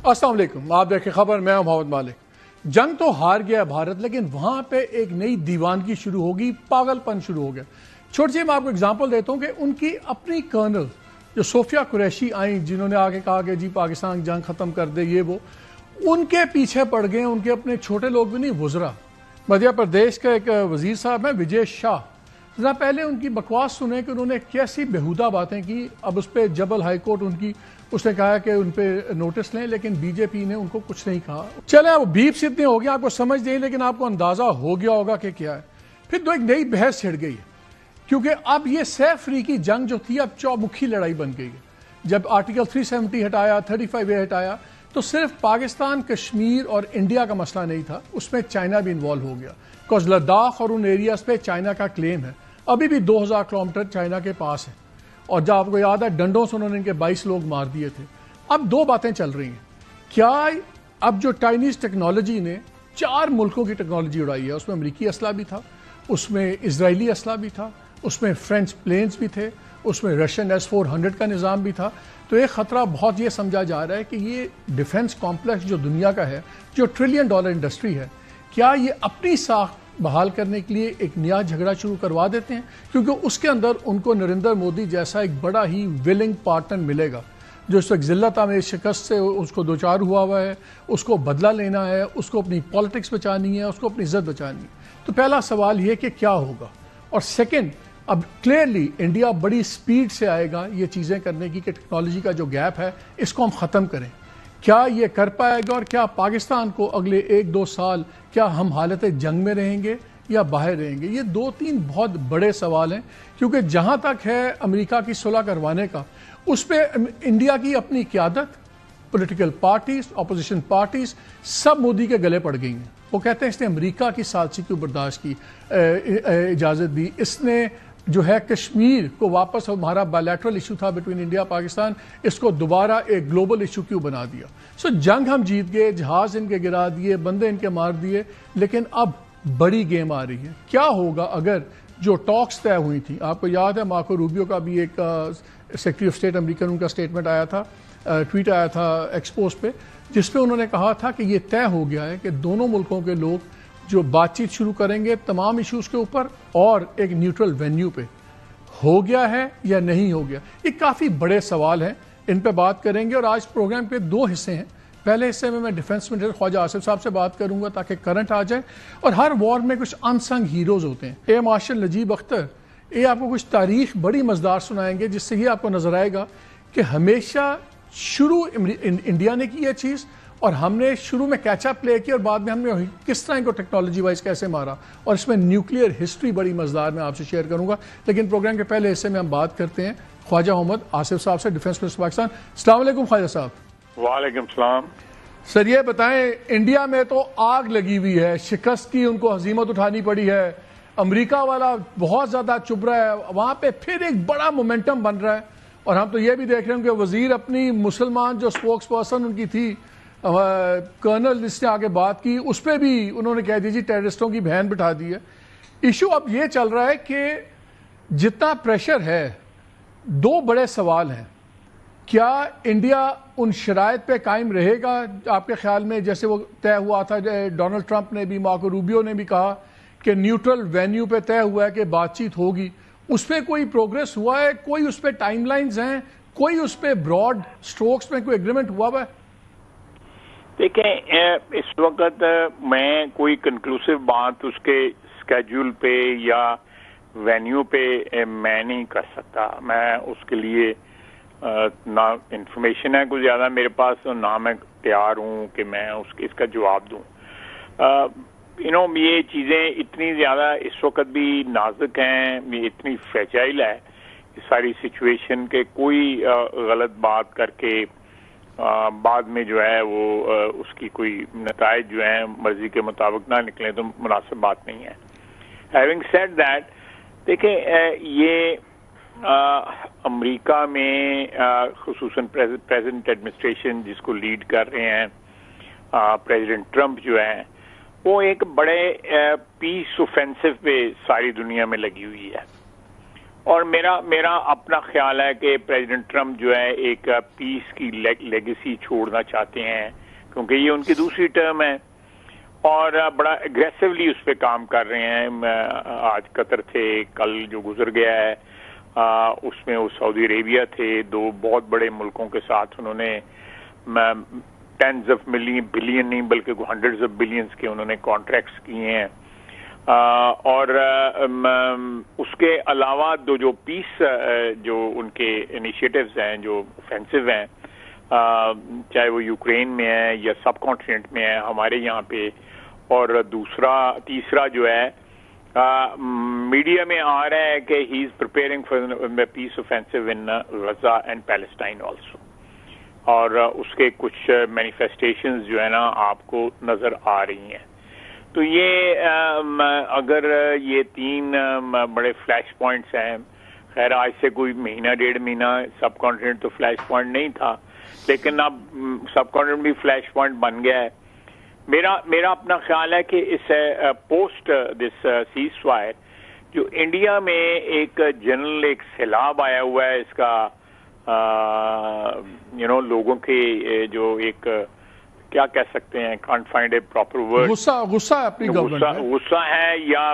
السلام علیکم، آپ دیکھیں خبر، میں ہوں محمد مالک۔ جنگ تو ہار گیا بھارت، لیکن وہاں پہ ایک نئی دیوانگی شروع ہوگی، پاگل پن شروع ہو گیا۔ چھوٹی سی میں آپ کو اگزامپل دیتا ہوں کہ ان کی اپنی کرنل جو صوفیہ قریشی آئیں، جنہوں نے آگے کہا کہ جی پاکستان جنگ ختم کر دے، یہ وہ، ان کے پیچھے پڑ گئے، ان کے اپنے چھوٹے لوگ بھی نہیں، وزراء۔ مدھیہ پردیش کا ایک وزیر صاحب ہیں وجے شاہ، ذرا پہلے ان کی بکواس سنیں کہ انہوں نے کیسی بےہودہ باتیں کی۔ اب اس پہ جبل ہائی کورٹ اس نے کہا کہ ان پہ نوٹس لیں، لیکن بی جے پی نے ان کو کچھ نہیں کہا۔ چلیں اب بیپ سے اتنے ہو گیا، آپ کو سمجھ نہیں، لیکن آپ کو اندازہ ہو گیا ہوگا کہ کیا ہے۔ پھر ایک نئی بحث چھڑ گئی ہے، کیونکہ اب یہ سہ فری کی جنگ جو تھی اب چومکھی لڑائی بن گئی ہے۔ جب آرٹیکل 370 ہٹایا، 35A ہٹایا، تو صرف پاکستان، کشمیر اور انڈیا کا مسئلہ نہیں تھا، اس میں چائنا بھی انوالو ہو گیا، بیکاز لداخ اور ان ایریاز پہ چائنا کا کلیم ہے۔ ابھی بھی 2000 کلومیٹر چائنا کے پاس ہے، اور جب آپ کو یاد ہے ڈنڈوں سے انہوں نے ان کے 22 لوگ مار دیے تھے۔ اب دو باتیں چل رہی ہیں، کیا اب جو چائنیز ٹیکنالوجی نے 4 ملکوں کی ٹیکنالوجی اڑائی ہے، اس میں امریکی اسلحہ بھی تھا، اس میں اسرائیلی اسلحہ بھی تھا، اس میں فرینچ پلینز بھی تھے، اس میں رشین S-400 کا نظام بھی تھا، تو ایک خطرہ بہت یہ سمجھا جا رہا ہے کہ یہ ڈیفنس کمپلیکس جو دنیا کا ہے، جو $1 ٹریلین انڈسٹری ہے، کیا یہ اپنی ساخت بحال کرنے کے لیے ایک نیا جھگڑا شروع کروا دیتے ہیں؟ کیونکہ اس کے اندر ان کو نریندر مودی جیسا ایک بڑا ہی ولنگ پارٹنر ملے گا، جو اس وقت ذلت میں شکست سے اس کو دوچار ہوا ہے، اس کو بدلہ لینا ہے، اس کو اپنی پالیٹکس بچانی ہے، اس کو اپنی عزت بچانی ہے۔ تو پہلا سوال یہ کہ کیا ہوگا، اور سیکنڈ، اب کلیئرلی انڈیا بڑی سپیڈ سے آئے گا یہ چیزیں کرنے کی کہ ٹیکنالوجی کا جو گیپ ہے اس کو ہم ختم کریں۔ کیا یہ کر پائے گا، اور کیا پاکستان کو اگلے 1-2 سال کیا ہم حالت جنگ میں رہیں گے یا باہر رہیں گے؟ یہ 2-3 بہت بڑے سوال ہیں، کیونکہ جہاں تک ہے امریکہ کی صلح کروانے کا، اس پہ انڈیا کی اپنی قیادت، پولیٹیکل پارٹیز، اپوزیشن پارٹیز سب مودی کے گلے پڑ گئی ہیں۔ وہ کہتے ہیں اس نے امریکہ کی سازشی کیوں برداشت کی، اجازت دی، اس نے جو ہے کشمیر کو واپس، ہمارا بائیلیٹرل ایشو تھا بٹوین انڈیا پاکستان، اس کو دوبارہ ایک گلوبل ایشو کیوں بنا دیا۔ جنگ ہم جیت گئے، جہاز ان کے گرا دیے، بندے ان کے مار دیے، لیکن اب بڑی گیم آ رہی ہے۔ کیا ہوگا اگر جو ٹاکس طے ہوئی تھیں، آپ کو یاد ہے مارکو روبیو کا بھی ایک سیکرٹری آف اسٹیٹ امریکن، ان کا سٹیٹمنٹ آیا تھا، ٹویٹ آیا تھا ایکسپوز پہ، جس پہ انہوں نے کہا تھا کہ یہ طے ہو گیا ہے کہ دونوں ملکوں کے لوگ جو بات چیت شروع کریں گے تمام ایشوز کے اوپر، اور ایک نیوٹرل وینیو پہ۔ ہو گیا ہے یا نہیں ہو گیا؟ یہ کافی بڑے سوال ہیں، ان پہ بات کریں گے، اور آج پروگرام کے 2 حصے ہیں۔ پہلے حصے میں ڈیفنس منسٹر خواجہ آصف صاحب سے بات کروں گا تاکہ کرنٹ آ جائے، اور ہر وار میں کچھ انسنگ ہیروز ہوتے ہیں۔ اے مارشل نجیب اختر، یہ آپ کو کچھ تاریخ بڑی مزدار سنائیں گے، جس سے یہ آپ کو نظر آئے گا کہ ہمیشہ شروع انڈیا نے کی یہ چیز، اور ہم نے شروع میں کیچ اپ پلے کی، اور بعد میں ہم نے کس طرح کو ٹیکنالوجی وائز کیسے مارا، اور اس میں نیوکلیئر ہسٹری بڑی مزدار میں آپ سے شیئر کروں گا۔ لیکن پروگرام کے پہلے حصے میں ہم بات کرتے ہیں خواجہ محمد آصف صاحب سے، ڈیفنس منسٹر پاکستان۔ السلام علیکم خواجہ صاحب۔ وعلیکم السلام سر، یہ بتائیں، انڈیا میں تو آگ لگی ہوئی ہے، شکست کی ان کو ہزیمت اٹھانی پڑی ہے، امریکہ والا بہت زیادہ چبھ رہا ہے، وہاں پہ پھر ایک بڑا مومنٹم بن رہا ہے، اور ہم تو یہ بھی دیکھ رہے ہیں کہ وزیر اپنی مسلمان جو اسپوکس پرسن ان کی تھی، کرنل، جس نے آگے بات کی، اس پہ بھی انہوں نے کہہ دی جی ٹیررسٹوں کی بہن بٹھا دی ہے۔ ایشو اب یہ چل رہا ہے کہ جتنا پریشر ہے، 2 بڑے سوال ہیں۔ کیا انڈیا ان شرائط پہ قائم رہے گا آپ کے خیال میں، جیسے وہ طے ہوا تھا، ڈونلڈ ٹرمپ نے بھی، مارکو روبیو نے بھی کہا کہ نیوٹرل وینیو پہ طے ہوا ہے کہ بات چیت ہوگی، اس پہ کوئی پروگریس ہوا ہے؟ کوئی اس پہ ٹائم لائنز ہیں؟ کوئی اس پہ براڈ سٹروکس میں کوئی ایگریمنٹ ہوا ہے؟ دیکھیں، اس وقت میں کوئی کنکلوسیو بات اس کے اسکیڈول پہ یا وینیو پہ میں نہیں کر سکتا۔ میں اس کے لیے نہ انفارمیشن ہے کوئی زیادہ میرے پاس، نہ میں تیار ہوں کہ میں اس کا جواب دوں۔ یہ چیزیں اتنی زیادہ اس وقت بھی نازک ہیں، یہ اتنی فریجائل ہے اس ساری سچویشن کہ کوئی غلط بات کر کے بعد میں جو ہے وہ اس کی کوئی نتائج جو ہیں مرضی کے مطابق نہ نکلیں تو مناسب بات نہیں ہے۔ ہیونگ سیڈ دیٹ، دیکھیں، یہ امریکہ میں خصوصاً پریزیڈنٹ ایڈمنسٹریشن جس کو لیڈ کر رہے ہیں پریزیڈنٹ ٹرمپ جو ہیں، وہ ایک بڑے پیس اوفینسو پہ ساری دنیا میں لگی ہوئی ہے۔ اور میرا اپنا خیال ہے کہ پریزیڈنٹ ٹرمپ جو ہے ایک پیس کی لیگیسی چھوڑنا چاہتے ہیں، کیونکہ یہ ان کی دوسری ٹرم ہے، اور بڑا اگریسولی اس پہ کام کر رہے ہیں. آج قطر تھے، کل جو گزر گیا ہے اس میں وہ سعودی عربیہ تھے. دو بہت بڑے ملکوں کے ساتھ انہوں نے ٹینز آف بلین نہیں بلکہ ہنڈریڈز آف بلینز کے انہوں نے کانٹریکٹس کیے ہیں. اور اس کے علاوہ جو پیس جو ان کے انیشیٹوز ہیں جو اوفینسو ہیں، چاہے وہ یوکرین میں ہے یا سب کانٹیننٹ میں ہے ہمارے یہاں پہ، اور تیسرا جو ہے میڈیا میں آ رہا ہے کہ he is preparing for peace offensive in Gaza and Palestine also, اور اس کے کچھ مینیفیسٹیشنز جو ہے نا آپ کو نظر آ رہی ہیں. تو یہ اگر یہ 3 بڑے فلیش پوائنٹس ہیں، خیر آج سے کوئی مہینہ 1.5 مہینہ سب کانٹیننٹ تو فلیش پوائنٹ نہیں تھا، لیکن اب سب کانٹیننٹ بھی فلیش پوائنٹ بن گیا ہے. میرا اپنا خیال ہے کہ اس پوسٹ دس سیز فائر جو انڈیا میں ایک جنرل ایک سیلاب آیا ہوا ہے، اس کا لوگوں کے جو ایک کیا کہہ سکتے ہیں، can't find a proper word, غصہ ہے اپنی گورنمنٹ، غصہ ہے یا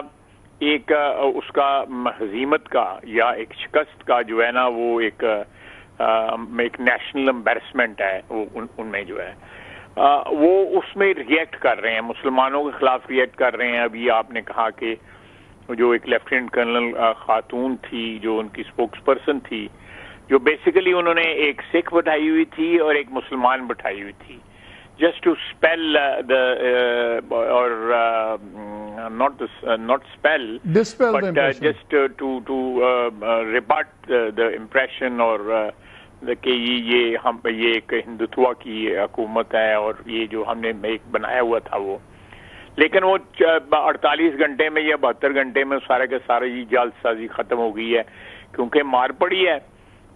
ایک اس کا ہزیمت کا یا ایک شکست کا جو ہے نا وہ ایک نیشنل امبیرسمنٹ ہے. وہ ان میں جو ہے وہ اس میں ریئیکٹ کر رہے ہیں، مسلمانوں کے خلاف ریئیکٹ کر رہے ہیں. ابھی آپ نے کہا کہ جو ایک لیفٹیننٹ کرنل خاتون تھی جو ان کی اسپوکس پرسن تھی، جو بیسیکلی انہوں نے ایک سکھ بٹھائی ہوئی تھی اور ایک مسلمان بٹھائی ہوئی تھی، just to spell or not spell, dispel but the impression. Just to rebut the impression اور کہ یہ ایک ہندوتوا کی حکومت ہے اور یہ جو ہم نے ایک بنایا ہوا تھا وہ، لیکن وہ 48 گھنٹے میں یا 72 گھنٹے میں سارے کے سارے یہ جلد سازی ختم ہو گئی ہے، کیونکہ مار پڑی ہے.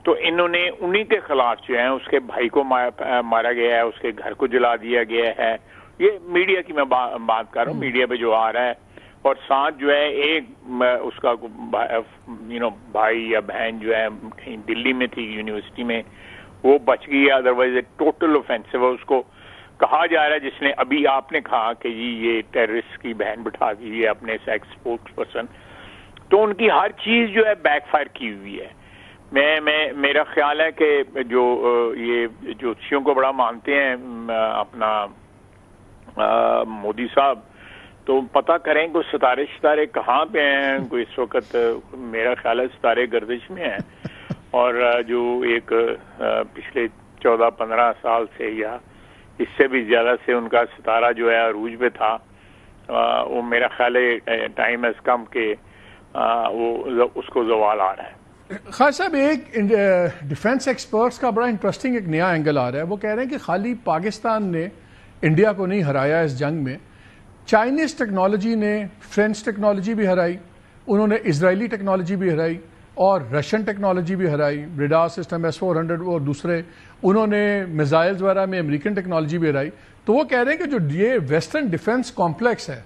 تو انہوں نے انہی کے خلاف جو ہے اس کے بھائی کو مارا گیا ہے، اس کے گھر کو جلا دیا گیا ہے. یہ میڈیا کی میں بات کر رہا ہوں، میڈیا پہ جو آ رہا ہے. اور ساتھ جو ہے ایک اس کا بھائی یا بہن جو ہے کہیں دلی میں تھی یونیورسٹی میں، وہ بچ گئی ہے، ادروائز ٹوٹل اوفینسو ہے. اس کو کہا جا رہا ہے، جس نے ابھی آپ نے کہا کہ جی یہ ٹیررسٹ کی بہن بٹھا دی ہے اپنے سیکس اسپوکس پرسن، تو ان کی ہر چیز جو ہے بیک فائر کی ہوئی ہے. میرا خیال ہے کہ یہ جوتشیوں کو بڑا مانتے ہیں اپنا مودی صاحب، تو پتہ کریں کہ ستارے کہاں پہ ہیں. کوئی اس وقت میرا خیال ہے ستارے گردش میں ہیں، اور جو ایک پچھلے 14-15 سال سے یا اس سے بھی زیادہ سے ان کا ستارہ جو ہے عروج پہ تھا، وہ میرا خیال ہے ٹائم ہیز کم کہ وہ اس کو زوال آ رہا ہے. خان صاحب، ایک ڈیفنس ایکسپرٹس کا بڑا انٹرسٹنگ ایک نیا اینگل آ رہا ہے. وہ کہہ رہے ہیں کہ خالی پاکستان نے انڈیا کو نہیں ہرایا اس جنگ میں، چائنیز ٹیکنالوجی نے فرینچ ٹیکنالوجی بھی ہرائی، انہوں نے اسرائیلی ٹیکنالوجی بھی ہرائی اور رشین ٹیکنالوجی بھی ہرائی، ریڈار سسٹم S-400 اور دوسرے، انہوں نے میزائلز وغیرہ میں امریکن ٹیکنالوجی بھی ہرائی. تو وہ کہہ رہے ہیں کہ جو یہ ویسٹرن ڈیفنس کمپلیکس ہے،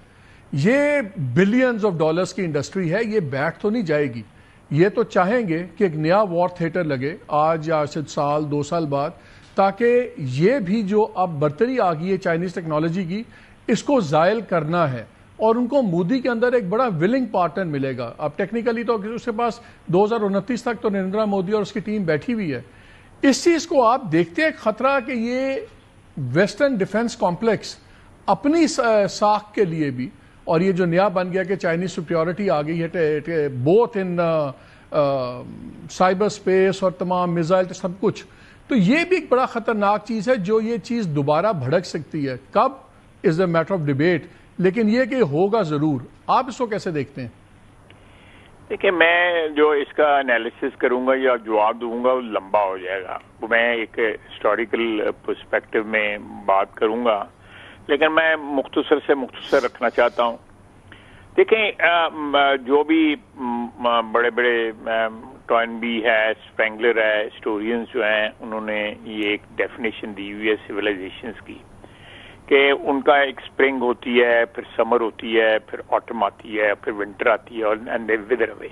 یہ بلینز آف ڈالرز کی انڈسٹری ہے، یہ بیٹھ تو نہیں جائے گی. یہ تو چاہیں گے کہ ایک نیا وار تھیٹر لگے آج یا سال 2 سال بعد، تاکہ یہ بھی جو اب برتری آ گئی ہے چائنیز ٹیکنالوجی کی، اس کو زائل کرنا ہے. اور ان کو مودی کے اندر ایک بڑا ولنگ پارٹنر ملے گا. اب ٹیکنیکلی تو اس کے پاس 2029 تک تو نریندر مودی اور اس کی ٹیم بیٹھی ہوئی ہے. اس چیز کو آپ دیکھتے ہیں خطرہ کہ یہ ویسٹرن ڈیفنس کمپلیکس اپنی ساکھ کے لیے بھی، اور یہ جو نیا بن گیا کہ چائنیز سپیورٹی آ گئی ہے بوتھ ان سائبر اسپیس اور تمام میزائل سب کچھ، تو یہ بھی ایک بڑا خطرناک چیز ہے جو یہ چیز دوبارہ بھڑک سکتی ہے. کب از اے میٹر آف ڈیبیٹ، لیکن یہ کہ ہوگا ضرور. آپ اس کو کیسے دیکھتے ہیں؟ دیکھیں، میں جو اس کا انالیسس کروں گا یا جواب دوں گا وہ لمبا ہو جائے گا. میں ایک ہسٹوریکل پرسپیکٹو میں بات کروں گا، لیکن میں مختصر سے مختصر رکھنا چاہتا ہوں. دیکھیں، جو بھی بڑے بڑے ٹوائنبی ہے، اسپینگلر ہے، ہسٹورینز جو ہیں، انہوں نے یہ ایک ڈیفینیشن دی ہوئی ہے سویلائزیشنز کی، کہ ان کا ایک اسپرنگ ہوتی ہے، پھر سمر ہوتی ہے، پھر آٹم آتی ہے، پھر ونٹر آتی ہے، اور اینڈ دے وither away.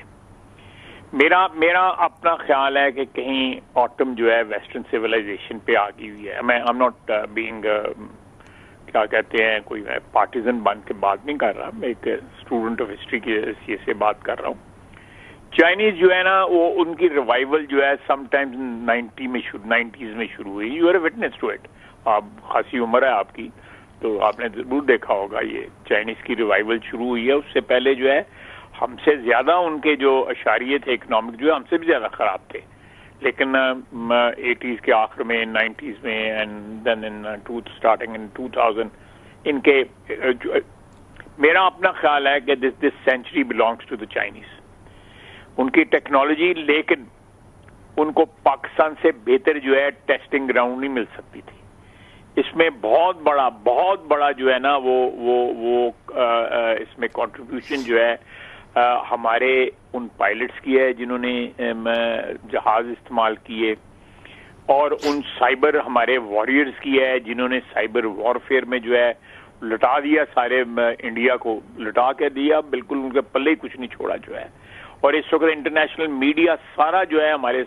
میرا اپنا خیال ہے کہ کہیں آٹم جو ہے ویسٹرن سویلائزیشن پہ آ گئی ہوئی ہے. میں I'm not being کیا کہتے ہیں کوئی پارٹیزن بن کے بات نہیں کر رہا, میں ایک اسٹوڈنٹ آف ہسٹری کی حیثیت سے بات کر رہا ہوں. چائنیز جو ہے نا وہ ان کی ریوائول جو ہے سم ٹائمز 90s میں شروع ہوئی. You are a witness to it. آپ خاصی عمر ہے آپ کی تو آپ نے ضرور دیکھا ہوگا یہ چائنیز کی ریوائول شروع ہوئی ہے. اس سے پہلے جو ہے ہم سے زیادہ ان کے جو اشاریے تھے اکنامک جو ہے ہم سے بھی زیادہ خراب تھے, لیکن 80s کے آخر میں 90s میں اینڈ دین اسٹارٹنگ ان 2000 ان کے میرا اپنا خیال ہے کہ this century belongs to the Chinese. ان کی ٹیکنالوجی, لیکن ان کو پاکستان سے بہتر جو ہے ٹیسٹنگ گراؤنڈ نہیں مل سکتی تھی. اس میں بہت بڑا جو ہے نا وہ اس میں کنٹریبیوشن جو ہے ہمارے ان پائلٹس کی ہے جنہوں نے جہاز استعمال کیے, اور ان سائبر ہمارے واریئرز کی ہے جنہوں نے سائبر وارفیئر میں جو ہے لٹا دیا, سارے انڈیا کو لٹا کے دیا, بالکل ان کے پلے ہی کچھ نہیں چھوڑا جو ہے. اور اس وقت انٹرنیشنل میڈیا سارا جو ہے ہمارے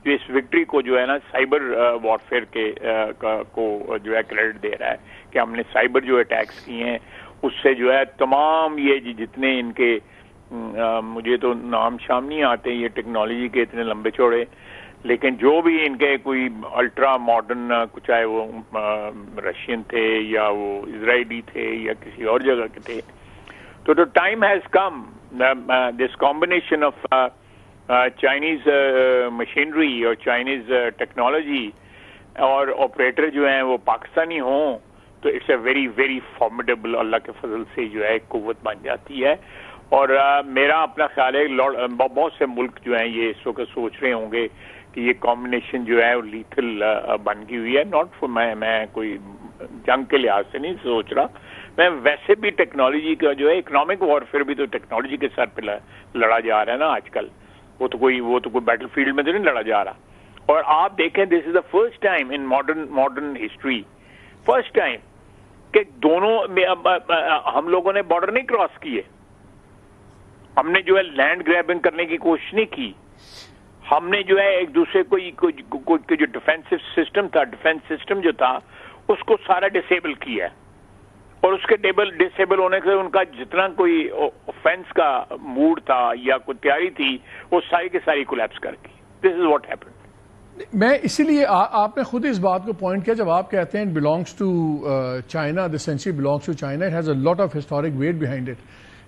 جو اس وکٹری کو جو ہے نا سائبر وارفیئر کے کو جو ہے کریڈٹ دے رہا ہے کہ ہم نے سائبر جو اٹیکس کیے ہیں اس سے جو ہے تمام یہ جتنے ان کے مجھے تو نام شام نہیں آتے یہ ٹیکنالوجی کے اتنے لمبے چوڑے, لیکن جو بھی ان کے کوئی الٹرا ماڈرن چاہے وہ رشین تھے یا وہ اسرائیلی تھے یا کسی اور جگہ کے تھے, تو the time has come, this combination of Chinese machinery اور Chinese technology اور آپریٹر جو ہیں وہ پاکستانی ہوں تو it's a very very formidable, اللہ کے فضل سے جو ہے قوت بن جاتی ہے. اور میرا اپنا خیال ہے بہت سے ملک جو ہیں یہ اس وقت سوچ رہے ہوں گے کہ یہ کمبینیشن جو ہے وہ لیتھل بن گئی ہوئی ہے. ناٹ فور میں کوئی جنگ کے لحاظ سے نہیں سوچ رہا, میں ویسے بھی ٹیکنالوجی کا جو ہے اکنامک وارفیئر بھی تو ٹیکنالوجی کے سر پہ لڑا جا رہا ہے نا آج کل. وہ تو کوئی بیٹل فیلڈ میں تو نہیں لڑا جا رہا. اور آپ دیکھیں this is the first time in modern history, first time کہ دونوں ہم لوگوں نے بارڈر نہیں کراس کیے, ہم نے جو ہے لینڈ گریبنگ کرنے کی کوشش نہیں کی, ہم نے جو ہے ایک دوسرے کو جو ڈیفینسو سسٹم تھا, ڈیفینس سسٹم جو تھا اس کو سارا ڈسیبل کیا ہے, اور اس کے ڈسیبل ہونے سے ان کا جتنا کوئی آفینس کا موڈ تھا یا کوئی تیاری تھی وہ ساری کی ساری کولیپس کر گئی. دس از واٹ ہیپنڈ. میں اسی لیے آپ نے خود اس بات کو پوائنٹ کیا جب آپ کہتے ہیں belongs to China, the century belongs to China, it has a lot of historic weight behind it.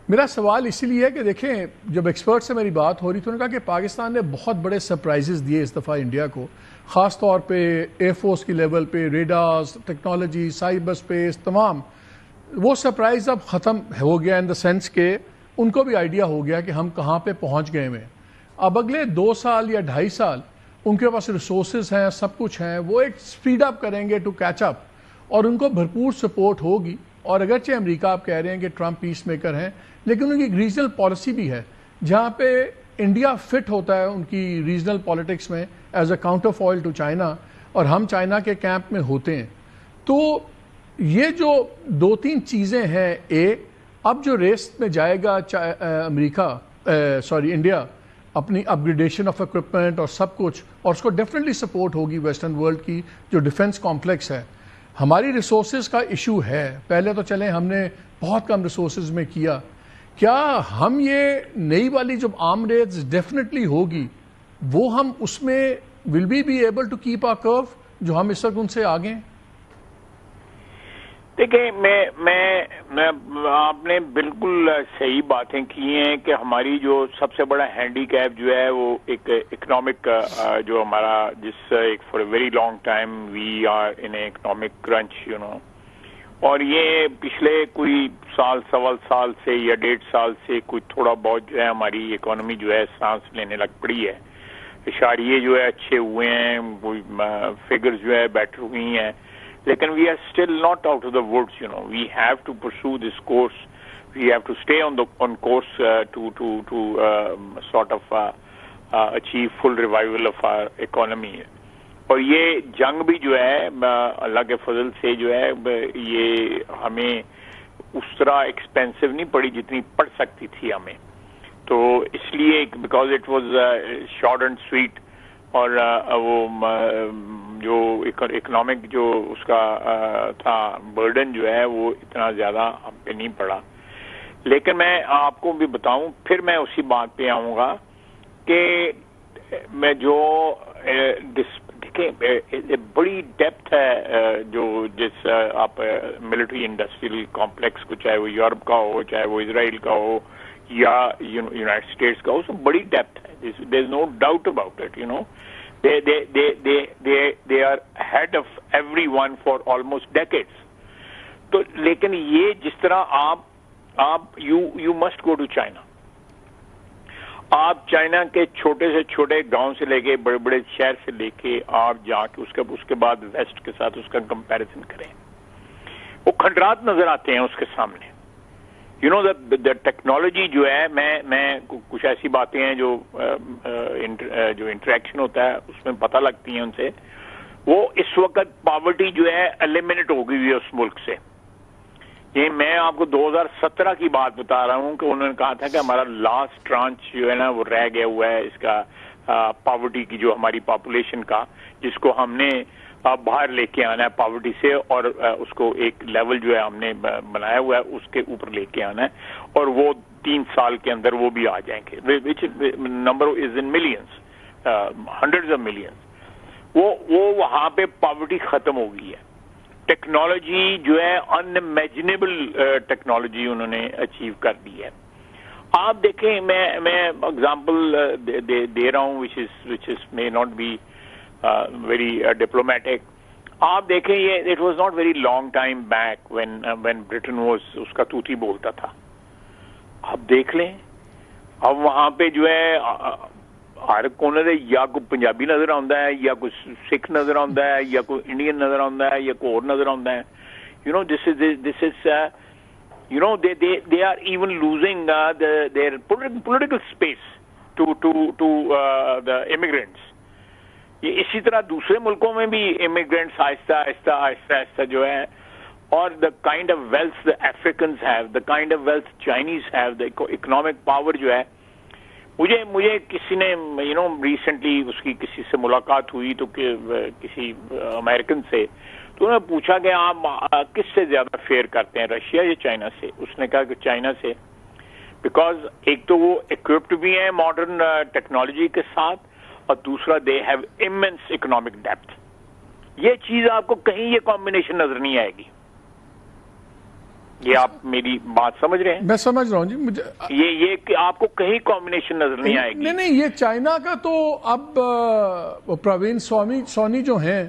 میرا سوال اسی لیے ہے کہ دیکھیں جب ایکسپرٹ سے میری بات ہو رہی تو انہوں نے کہا کہ پاکستان نے بہت بڑے سرپرائزز دیے اس دفعہ انڈیا کو, خاص طور پہ ایئر فورس کی لیول پہ, ریڈارز, ٹیکنالوجی, سائبر سپیس, تمام. وہ سرپرائز اب ختم ہو گیا ان دا سینس کہ ان کو بھی آئیڈیا ہو گیا کہ ہم کہاں پہ پہنچ گئے ہیں. اب اگلے 2 سال یا 2.5 سال ان کے پاس ریسورسز ہیں, سب کچھ ہیں, وہ ایک سپیڈ اپ کریں گے ٹو کیچ اپ, اور ان کو بھرپور سپورٹ ہوگی. اور اگرچہ امریکہ آپ کہہ رہے ہیں کہ ٹرمپ پیس میکر ہیں, لیکن ان کی ایک ریجنل پالیسی بھی ہے جہاں پہ انڈیا فٹ ہوتا ہے ان کی ریجنل پالیٹکس میں as a counter foil to China, اور ہم چائنا کے کیمپ میں ہوتے ہیں. تو یہ جو 2-3 چیزیں ہیں, اب جو ریس میں جائے گا انڈیا اپنی اپ گریڈیشن آف اکوپمنٹ اور سب کچھ, اور اس کو ڈیفینیٹلی سپورٹ ہوگی ویسٹرن ورلڈ کی جو ڈیفنس کمپلیکس ہے. ہماری ریسورسز کا ایشو ہے, پہلے تو چلیں ہم نے بہت کم ریسورسز میں کیا, کیا ہم یہ نئی والی جو آرم ریز ڈیفینیٹلی ہوگی وہ ہم اس میں will be able to keep a crow جو ہم اس وقت ان سے آگے ہیں؟ دیکھیں میں آپ نے بالکل صحیح باتیں کی ہیں کہ ہماری جو سب سے بڑا ہینڈی کیپ جو ہے وہ ایک اکنامک جو ہمارا جس ایک for a very long time we are in a economic crunch you know, اور یہ پچھلے کوئی سوا سال سے یا 1.5 سال سے کوئی تھوڑا بہت جو ہے ہماری اکانومی جو ہے سانس لینے لگ پڑی ہے, اشاریے جو ہے اچھے ہوئے ہیں, کوئی فگرز جو ہے بیٹر ہوئی ہیں, لیکن we are still not out of the woods, you know. We have to pursue this course. We have to stay on course to sort of achieve full revival of our economy. اور یہ جنگ بھی جو ہے اللہ کے فضل سے جو ہے یہ ہمیں اس طرح ایکسپینسو نہیں پڑی جتنی پڑ سکتی تھی ہمیں. تو تو اس لیے because it was short and sweet, اور وہ جو اکنامک جو اس کا تھا برڈن جو ہے وہ اتنا زیادہ ہم پہ نہیں پڑا. لیکن میں آپ کو بھی بتاؤں، پھر میں اسی بات پہ آؤں گا کہ میں جو دیکھیں بڑی ڈیپتھ ہے جو جس آپ ملٹری انڈسٹریل کمپلیکس کو، چاہے وہ یورپ کا ہو، چاہے وہ اسرائیل کا ہو یا یونائٹڈ اسٹیٹس کا ہو، اس میں بڑی ڈیپتھ ہے. There is no doubt about it. You know they are head of everyone for almost decades. تو لیکن یہ جس طرح آپ you must go to China. آپ چائنا کے چھوٹے سے چھوٹے گاؤں سے لے کے بڑے بڑے شہر سے لے کے آپ جا کے اس کے بعد ویسٹ کے ساتھ اس کا کمپیریزن کریں، وہ کھنڈرات نظر آتے ہیں اس کے سامنے. یو نو دا ٹیکنالوجی جو ہے، میں کچھ ایسی باتیں ہیں جو انٹریکشن ہوتا ہے اس میں پتہ لگتی ہیں ان سے. وہ اس وقت پاورٹی جو ہے ایلیمنیٹ ہو گئی ہے اس ملک سے. یہ میں آپ کو 2017 کی بات بتا رہا ہوں کہ انہوں نے کہا تھا کہ ہمارا لاسٹ ٹرانچ جو ہے نا وہ رہ گیا ہوا ہے اس کا پاورٹی کی، جو ہماری پاپولیشن کا، جس کو ہم نے باہر لے کے آنا ہے پاورٹی سے، اور اس کو ایک لیول جو ہے ہم نے بنایا ہوا ہے اس کے اوپر لے کے آنا ہے، اور وہ 3 سال کے اندر وہ بھی آ جائیں گے. Which number is in millions, hundreds of millions. وہ وہاں پہ پاورٹی ختم ہو گئی ہے. ٹیکنالوجی جو ہے ان امیجنیبل ٹیکنالوجی انہوں نے اچیو کر دی ہے. آپ دیکھیں، میں اگزامپل دے رہا ہوں which is may not be very diplomatic. آپ دیکھیں یہ it was not very long time back when Britain was اس کا توتی بولتا تھا. آپ دیکھ لیں اب وہاں پہ جو ہے ہر کونے سے یا کوئی پنجابی نظر آتا ہے، یا کوئی سکھ نظر آتا ہے، یا کوئی انڈین نظر آتا ہے، یا کوئی اور نظر آتا ہے. You know this is you know they are even losing their political space to the immigrants. یہ اسی طرح دوسرے ملکوں میں بھی امیگرینٹس آہستہ جو ہے، اور the kind of wealth the Africans have, the kind of wealth Chinese have, the economic power جو ہے. مجھے کسی نے ریسنٹلی اس کی کسی سے ملاقات ہوئی تو کسی امریکن سے، تو انہوں نے پوچھا کہ آپ کس سے زیادہ فیئر کرتے ہیں، رشیا یا چائنا سے؟ اس نے کہا کہ چائنا سے، بیکاز ایک تو وہ اکوپڈ بھی ہیں ماڈرن ٹیکنالوجی کے ساتھ، اور دوسرا they have immense economic depth. یہ چیز آپ کو کہیں یہ کمبینیشن نظر نہیں آئے گی. یہ آپ میری بات سمجھ رہے ہیں؟ میں سمجھ رہا ہوں جی. مجھے یہ کہ آپ کو کہیں کمبینیشن نظر نہیں آئے گی. نہیں، یہ چائنا کا تو اب پروین سونی جو ہیں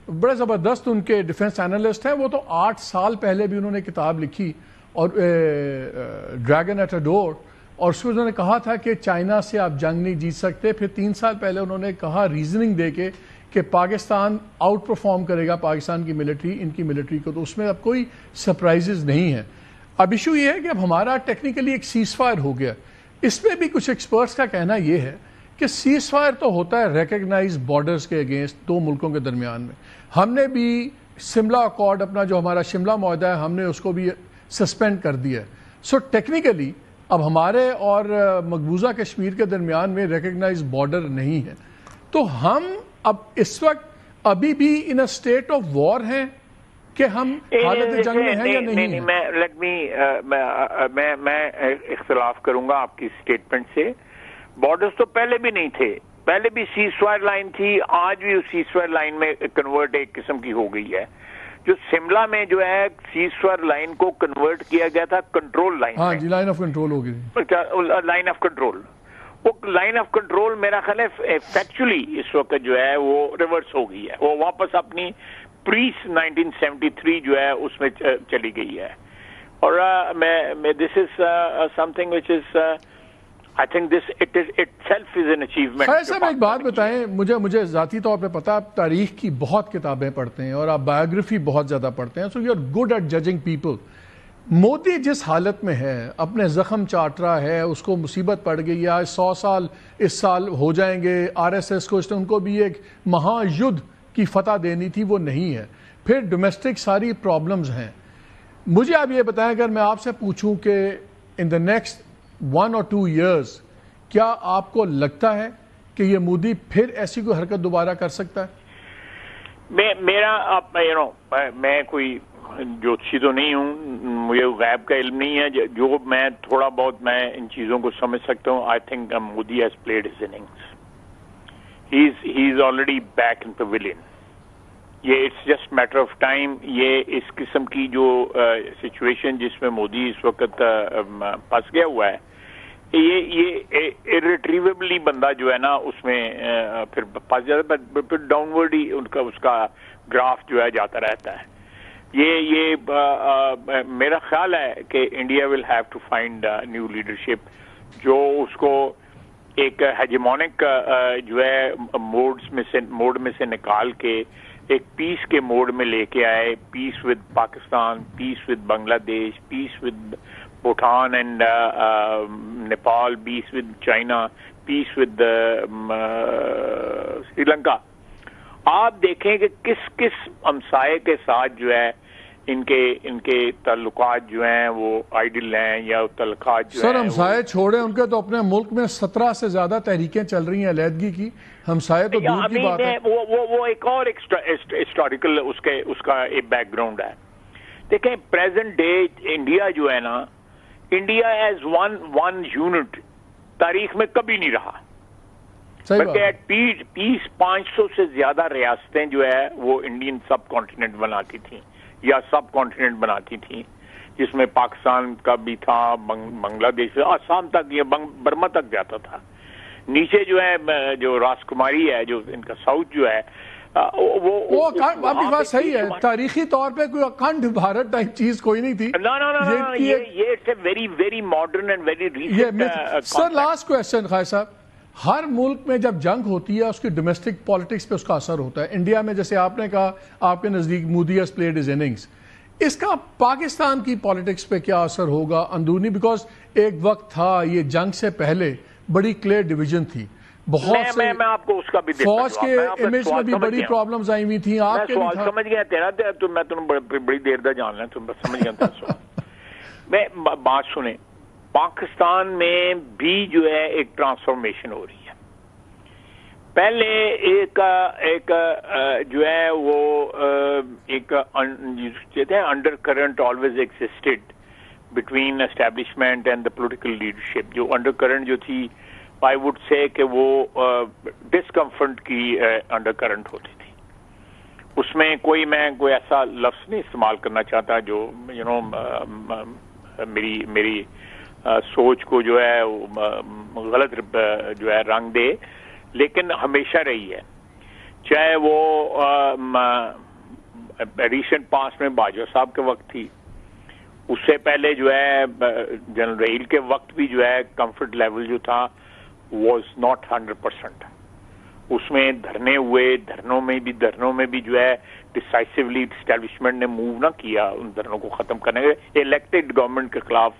بڑے زبردست ان کے ڈیفنس اینالسٹ ہیں. وہ تو 8 سال پہلے بھی انہوں نے کتاب لکھی، اور ڈریگن ایٹ اے ڈور، اور اس میں انہوں نے کہا تھا کہ چائنا سے آپ جنگ نہیں جیت سکتے. پھر 3 سال پہلے انہوں نے کہا ریزننگ دے کے کہ پاکستان آؤٹ پرفارم کرے گا پاکستان کی ملٹری ان کی ملٹری کو. تو اس میں اب کوئی سرپرائزز نہیں ہیں. اب ایشو یہ ہے کہ اب ہمارا ٹیکنیکلی ایک سیز فائر ہو گیا. اس میں بھی کچھ ایکسپرٹس کا کہنا یہ ہے کہ سیز فائر تو ہوتا ہے ریکگنائز بارڈرز کے اگینسٹ 2 ملکوں کے درمیان میں. ہم نے بھی شملہ اکارڈ، اپنا جو ہمارا شملہ معاہدہ ہے، ہم نے اس کو بھی سسپینڈ کر دیا ہے. سو ٹیکنیکلی اب ہمارے اور مقبوضہ کشمیر کے درمیان میں ریکگنائز بارڈر نہیں ہے. تو ہم اب اس وقت ابھی بھی ان اے سٹیٹ آف وار ہیں کہ ہم حالت جنگ میں ہیں یا نہیں ہیں؟ میں اختلاف کروں گا آپ کی سٹیٹمنٹ سے. بارڈرز تو پہلے بھی نہیں تھے، پہلے بھی سیز فائر لائن تھی. آج بھی اس سیز فائر لائن میں کنورٹ ایک قسم کی ہو گئی ہے. جو شملہ میں جو ہے سیز فائر لائن کو کنورٹ کیا گیا تھا کنٹرول لائن. ہاں جی، لائن آف کنٹرول ہو گئی. لائن آف کنٹرول، وہ لائن آف کنٹرول میرا خیال ہے فیکچولی اس وقت جو ہے وہ ریورس ہو گئی ہے. وہ واپس اپنی پریس 1973 جو ہے اس میں چلی گئی ہے. اور this is something which is I think this itself is an achievement. خیر صاحب ایک بات بتائیں، مجھے ذاتی طور پہ پتا آپ تاریخ کی بہت کتابیں پڑھتے ہیں اور آپ بایوگرافی بہت زیادہ پڑھتے ہیں، so you are good at judging people. Modi جس حالت میں ہے، اپنے زخم چاٹ رہا ہے، اس کو مصیبت پڑ گئی ہے، 100 سال اس سال ہو جائیں گے. RSS کو ان کو بھی ایک مہا یدھ کی فتح دینی تھی، وہ نہیں ہے. پھر ڈومیسٹک ساری پرابلمز ہیں. مجھے آپ یہ بتائیں، اگر میں آپ سے پوچھوں کہ ان دا نیکسٹ 1 or 2 years کیا آپ کو لگتا ہے کہ یہ مودی پھر ایسی کوئی حرکت دوبارہ کر سکتا ہے؟ میں کوئی جوتشی تو نہیں ہوں, مجھے غیب کا علم نہیں ہے. جو میں تھوڑا بہت میں ان چیزوں کو سمجھ سکتا ہوں, I think Modi has played his innings. He is already back in pavilion. یہ it's just matter of time. یہ اس قسم کی جو سچویشن جس میں مودی اس وقت پھنس گیا ہوا ہے, یہ ارریٹریویبلی بندہ جو ہے نا اس میں پھر پھنس جاتا ہے, پھر ڈاؤن ورڈ ہی اس کا گراف جو ہے جاتا رہتا ہے. یہ میرا خیال ہے کہ India will have to find new leadership جو اس کو ایک ہیجمونک جو ہے موڈ میں سے نکال کے ایک پیس کے موڈ میں لے کے آئے. Peace with Pakistan, peace with Bangladesh, peace with Bhutan and Nepal, peace with China, peace with Sri Lanka. آپ دیکھیں کہ کس کس ہمسائے کے ساتھ جو ہے ان کے تعلقات جو ہیں وہ آئیڈل ہیں, یا تعلقات جو ہیں. سر ہمسائے چھوڑیں, ان کے تو اپنے ملک میں 17 سے زیادہ تحریکیں چل رہی ہیں علیحدگی کی. ہمسائے تو دور کی بات ہے. وہ ایک اور ہسٹوریکل اس کا ایک بیک گراؤنڈ ہے. دیکھیں پریزنٹ ڈے انڈیا جو ہے نا, انڈیا ایز ون یونٹ تاریخ میں کبھی نہیں رہا. بلکہ ایٹ پیس 500 سے زیادہ ریاستیں جو ہے وہ انڈین سب کانٹیننٹ بناتی تھیں یا سب کانٹیننٹ بناتی تھیں, جس میں پاکستان کا بھی تھا, بنگلہ دیش سے آسام تک, یا برما تک جاتا تھا. نیچے جو ہے جو راس کماری ہے, جو ان کا ساؤتھ جو ہے وہ آپ کی بات صحیح ہے. تاریخی طور پہ کوئی اکھنڈ بھارت ٹائپ چیز کوئی نہیں تھی. یہ very very modern and very recent. Sir last question خواہ صاحب, ہر ملک میں جب جنگ ہوتی ہے اس کی ڈومیسٹک پالیٹکس پہ اس کا اثر ہوتا ہے. انڈیا میں جیسے آپ نے کہا آپ کے نزدیک Modi has played his innings, اس کا پاکستان کی پالیٹکس پہ کیا اثر ہوگا اندرونی؟ بیکاز ایک وقت تھا یہ جنگ سے پہلے بڑی کلیئر ڈویژن تھی, بہت سے میں آپ کو اس کا بھی فوج کے امیج میں بھی بڑی پرابلمز آئی ہوئی تھیں. آپ کے سوال سمجھ گیا تیرا, تو میں تمہیں بڑی دیر دا جان لیں, تم سمجھ گیا سوال. میں بات سنیں, پاکستان میں بھی جو ہے ایک ٹرانسفارمیشن ہو رہی ہے. پہلے ایک جو ہے وہ ایک under current always existed between establishment and the political leadership. جو انڈر کرنٹ جو تھی, آئی وڈ سے کہ وہ ڈسکمفرٹ کی انڈر کرنٹ ہوتی تھی. اس میں میں کوئی ایسا لفظ نہیں استعمال کرنا چاہتا جو میری سوچ کو جو ہے غلط جو ہے رنگ دے, لیکن ہمیشہ رہی ہے. چاہے وہ ریسنٹ پاس میں باجوہ صاحب کے وقت تھی, اس سے پہلے جو ہے جنرل رحیل کے وقت بھی جو ہے کمفرٹ لیول جو تھا واز ناٹ 100%. اس میں دھرنے ہوئے, دھرنوں میں بھی جو ہے ڈسائسولی اسٹیبلشمنٹ نے موو نہ کیا ان دھرنوں کو ختم کرنے کے, الیکٹڈ گورنمنٹ کے خلاف.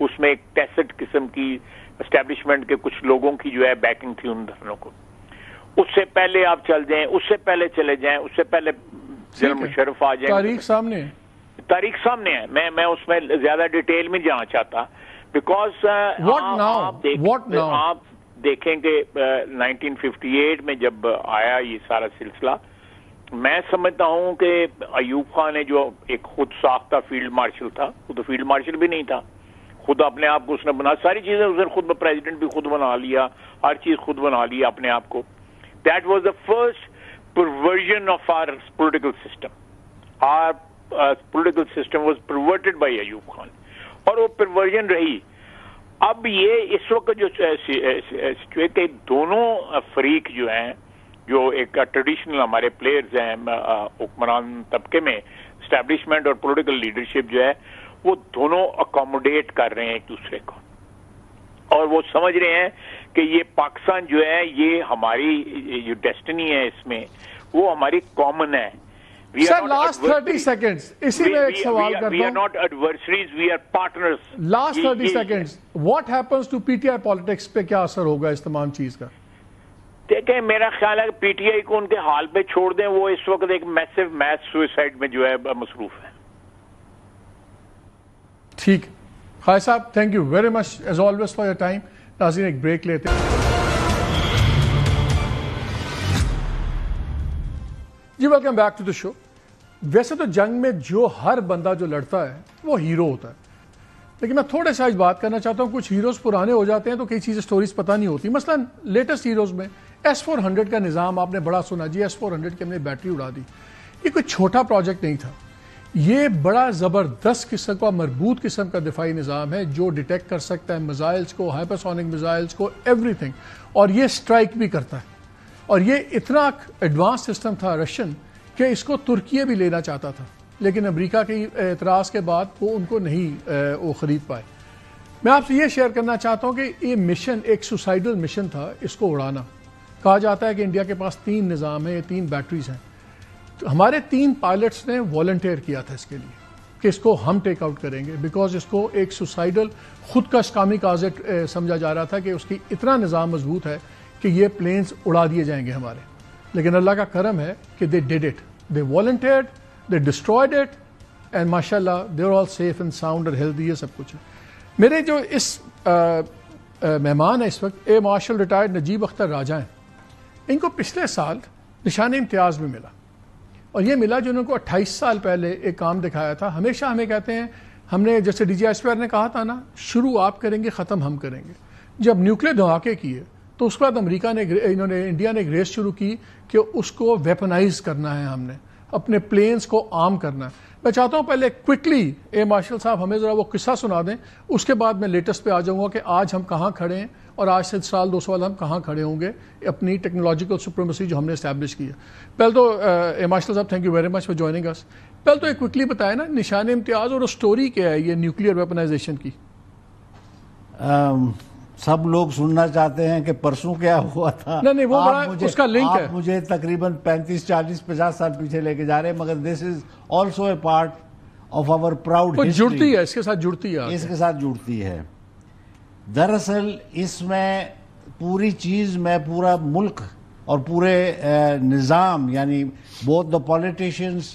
اس میں ایک ٹیسٹ قسم کی اسٹیبلشمنٹ کے کچھ لوگوں کی جو ہے بیکنگ تھی ان دھرنوں کو. اس سے پہلے آپ چل جائیں, اس سے پہلے چلے جائیں, اس سے پہلے جنرل مشرف آ جائیں. تاریخ سامنے ہے. میں اس میں زیادہ ڈیٹیل میں جانا چاہتا, بیکاز آپ دیکھیں کہ 1958 میں جب آیا یہ سارا سلسلہ, میں سمجھتا ہوں کہ ایوب خان نے جو ایک خود ساختہ فیلڈ مارشل تھا, وہ تو فیلڈ مارشل بھی نہیں تھا, خود اپنے آپ کو اس نے بنا, ساری چیزیں اس نے خود, پریزیڈنٹ بھی خود بنا لیا, ہر چیز خود بنا لیا اپنے آپ کو. That was the first perversion of our political system. Our political system was perverted by Ayub Khan, اور وہ پرورژن رہی. اب یہ اس وقت جو کہ دونوں فریق جو ہیں, جو ایک ٹریڈیشنل ہمارے پلیئرز ہیں حکمران طبقے میں, اسٹیبلشمنٹ اور پولیٹیکل لیڈرشپ جو ہے, وہ دونوں اکوموڈیٹ کر رہے ہیں ایک دوسرے کو, اور وہ سمجھ رہے ہیں کہ یہ پاکستان جو ہے یہ ہماری جو ڈیسٹنی ہے اس میں وہ ہماری کامن ہے. سر لاسٹ 30 سیکنڈز اسی میں ایک سوال کرتا ہوں. We are not adversaries, we are partners. Last 30 seconds, what happens to PTI politics پہ کیا اثر ہوگا اس تمام چیز کا؟ دیکھیں میرا خیال ہے کہ پی ٹی آئی کو ان کے حال پہ چھوڑ دیں, وہ اس وقت ایک میسو میس سوئسائڈ میں جو ہے مصروف ہے. ٹھیک, خواجہ صاحب thank you very much as always for your time. ناظرین ایک بریک لیتے ہیں. جی ویلکم بیک ٹو دا شو. ویسے تو جنگ میں جو ہر بندہ جو لڑتا ہے وہ ہیرو ہوتا ہے، لیکن میں تھوڑے سا آج بات کرنا چاہتا ہوں. کچھ ہیروز پرانے ہو جاتے ہیں تو کئی چیزیں سٹوریز پتہ نہیں ہوتی. مثلا لیٹسٹ ہیروز میں S-400 کا نظام آپ نے بڑا سنا، جی S-400 کی ہم نے بیٹری اڑا دی. یہ کوئی چھوٹا پروجیکٹ نہیں تھا، یہ بڑا زبردست قسم کا مربوط قسم کا دفاعی نظام ہے جو ڈیٹیکٹ کر سکتا ہے میزائلز کو، ہائپرسونک میزائلز کو، ایوری تھنگ، اور یہ سٹرائک بھی کرتا ہے. اور یہ اتنا ایڈوانس سسٹم تھا رشین کہ اس کو ترکیہ بھی لینا چاہتا تھا، لیکن امریکہ کے اعتراض کے بعد وہ ان کو نہیں وہ خرید پائے. میں آپ سے یہ شیئر کرنا چاہتا ہوں کہ یہ مشن ایک سوسائڈل مشن تھا اس کو اڑانا. کہا جاتا ہے کہ انڈیا کے پاس 3 نظام ہیں، 3 بیٹریز ہیں. تو ہمارے 3 پائلٹس نے والنٹیئر کیا تھا اس کے لیے کہ اس کو ہم ٹیک آؤٹ کریں گے، بیکاز اس کو ایک سوسائڈل خودکش کامی کاز سمجھا جا رہا تھا کہ اس کی اتنا نظام مضبوط ہے کہ یہ پلینز اڑا دیے جائیں گے ہمارے. لیکن اللہ کا کرم ہے کہ they did it, they volunteered, they destroyed it, and ماشاء اللہ they are all safe and sound and healthy. یہ سب کچھ ہے. میرے جو اس مہمان ہیں اس وقت ایئر مارشل ریٹائرڈ نجیب اختر راجہ ہیں. ان کو پچھلے سال نشان امتیاز بھی ملا، اور یہ ملا جو انہوں کو 28 سال پہلے ایک کام دکھایا تھا. ہمیشہ ہمیں کہتے ہیں، ہم نے جیسے DGSPR نے کہا تھا نا، شروع آپ کریں گے ختم ہم کریں گے. جب نیوکلیر دھماکے کیے تو اس کے بعد انڈیا نے ایک ریس شروع کی کہ اس کو ویپنائز کرنا ہے، ہم نے اپنے پلینز کو عام کرنا ہے. میں چاہتا ہوں پہلے کوئکلی ایئر مارشل صاحب ہمیں ذرا وہ قصہ سنا دیں، اس کے بعد میں لیٹسٹ پہ آ جاؤں گا کہ آج ہم کہاں کھڑے ہیں اور آج سے 100-200 سال ہم کہاں کھڑے ہوں گے اپنی ٹیکنالوجیکل سپریمیسی جو ہم نے اسٹیبلش کی ہے. پہلے تو ایئر مارشل صاحب thank you very much for joining us. پہلے تو ایک کوئکلی بتائیں نا نشان امتیاز اور اسٹوری کیا ہے یہ نیوکلیئر ویپنائزیشن کی. سب لوگ سننا چاہتے ہیں کہ پرسوں کیا ہوا تھا. نہیں وہ بڑا اس کا لنک ہے. آپ مجھے تقریباً 35, 40, 50 سال پیچھے لے کے جا رہے ہیں، مگر this is also a part of our proud history. جڑتی ہے اس کے ساتھ، جڑتی ہے اس کے ساتھ جڑتی ہے. دراصل اس میں پوری چیز میں پورا ملک اور پورے نظام، یعنی both the politicians,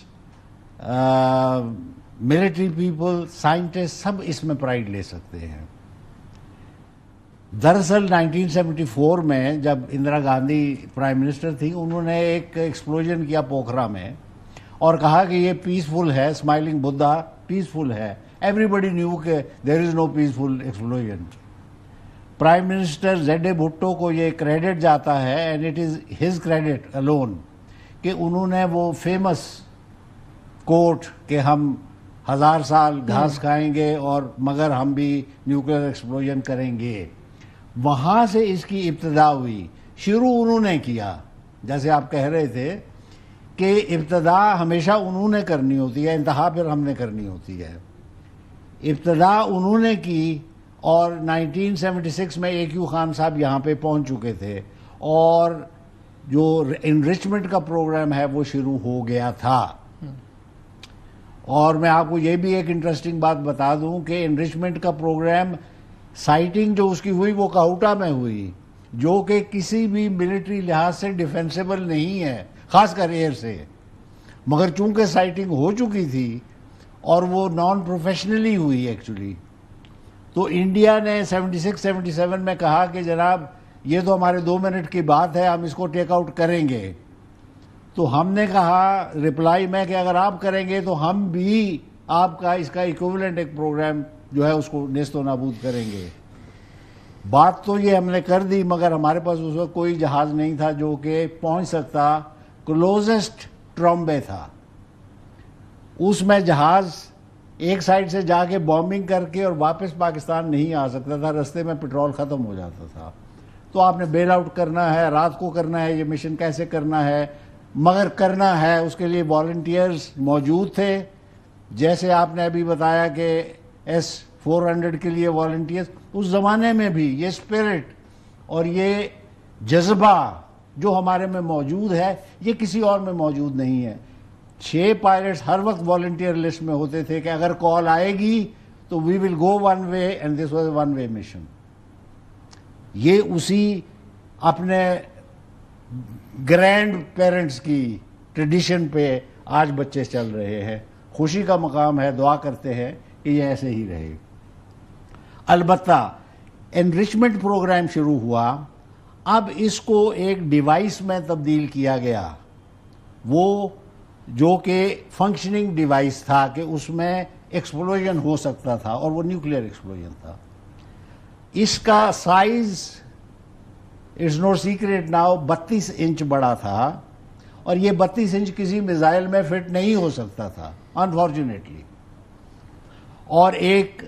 military people, scientist, سب اس میں پرائڈ لے سکتے ہیں. دراصل 1974 میں جب اندرا گاندھی پرائم منسٹر تھی، انہوں نے ایک ایکسپلوژن کیا پوکھرا میں اور کہا کہ یہ پیسفل ہے، اسمائلنگ بدھا پیسفل ہے. ایوری بڈی نیو کہ there is no peaceful explosion. Prime minister Z A Bhutto کو یہ کریڈٹ جاتا ہے، and it is his credit alone, کہ انہوں نے وہ فیمس کوٹ کہ ہم 1000 سال گھاس کھائیں گے اور مگر ہم بھی نیوکلیئر ایکسپلوژن کریں گے، وہاں سے اس کی ابتدا ہوئی. شروع انہوں نے کیا، جیسے آپ کہہ رہے تھے کہ ابتدا ہمیشہ انہوں نے کرنی ہوتی ہے، انتہا پھر ہم نے کرنی ہوتی ہے. ابتدا انہوں نے کی، اور 1976 میں AQ خان صاحب یہاں پہ پہنچ چکے تھے، اور جو انریچمنٹ کا پروگرام ہے وہ شروع ہو گیا تھا. اور میں آپ کو یہ بھی ایک انٹرسٹنگ بات بتا دوں کہ انریچمنٹ کا پروگرام سائٹنگ جو اس کی ہوئی وہ کاؤٹا میں ہوئی، جو کہ کسی بھی ملٹری لحاظ سے ڈیفینسیبل نہیں ہے، خاص کر ایئر سے. مگر چونکہ سائٹنگ ہو چکی تھی اور وہ نان پروفیشنلی ہوئی ایکچولی، تو انڈیا نے 76-77 میں کہا کہ جناب یہ تو ہمارے 2 منٹ کی بات ہے، ہم اس کو ٹیک آؤٹ کریں گے. تو ہم نے کہا رپلائی میں کہ اگر آپ کریں گے تو ہم بھی آپ کا اس کا ایکویولنٹ ایک پروگرام جو ہے اس کو نیست و نابود کریں گے. بات تو یہ ہم نے کر دی، مگر ہمارے پاس اس وقت کوئی جہاز نہیں تھا جو کہ پہنچ سکتا. کلوزسٹ ٹرمبے تھا، اس میں جہاز ایک سائڈ سے جا کے بامبنگ کر کے اور واپس پاکستان نہیں آ سکتا تھا، رستے میں پیٹرول ختم ہو جاتا تھا. تو آپ نے بیل آؤٹ کرنا ہے، رات کو کرنا ہے، یہ مشن کیسے کرنا ہے، مگر کرنا ہے. اس کے لیے والنٹیئرز موجود تھے، جیسے آپ نے ابھی بتایا کہ S-400 کے لیے والنٹیئرز. اس زمانے میں بھی یہ اسپرٹ اور یہ جذبہ جو ہمارے میں موجود ہے یہ کسی اور میں موجود نہیں ہے. 6 پائلٹس ہر وقت والنٹیئر لسٹ میں ہوتے تھے کہ اگر کال آئے گی تو we will go one way, and this was a one way mission. یہ اسی اپنے گرینڈ پیرنٹس کی ٹریڈیشن پہ آج بچے چل رہے ہیں. خوشی کا مقام ہے، دعا کرتے ہیں کہ یہ ایسے ہی رہے. البتہ انریچمنٹ پروگرام شروع ہوا. اب اس کو ایک ڈیوائس میں تبدیل کیا گیا, وہ جو کہ فنکشننگ ڈیوائس تھا کہ اس میں ایکسپلوژن ہو سکتا تھا, اور وہ نیوکلیئر ایکسپلوژن تھا. اس کا size it's no secret now 32 inch بڑا تھا, اور یہ 32 انچ کسی میزائل میں فٹ نہیں ہو سکتا تھا انفارچونیٹلی. اور ایک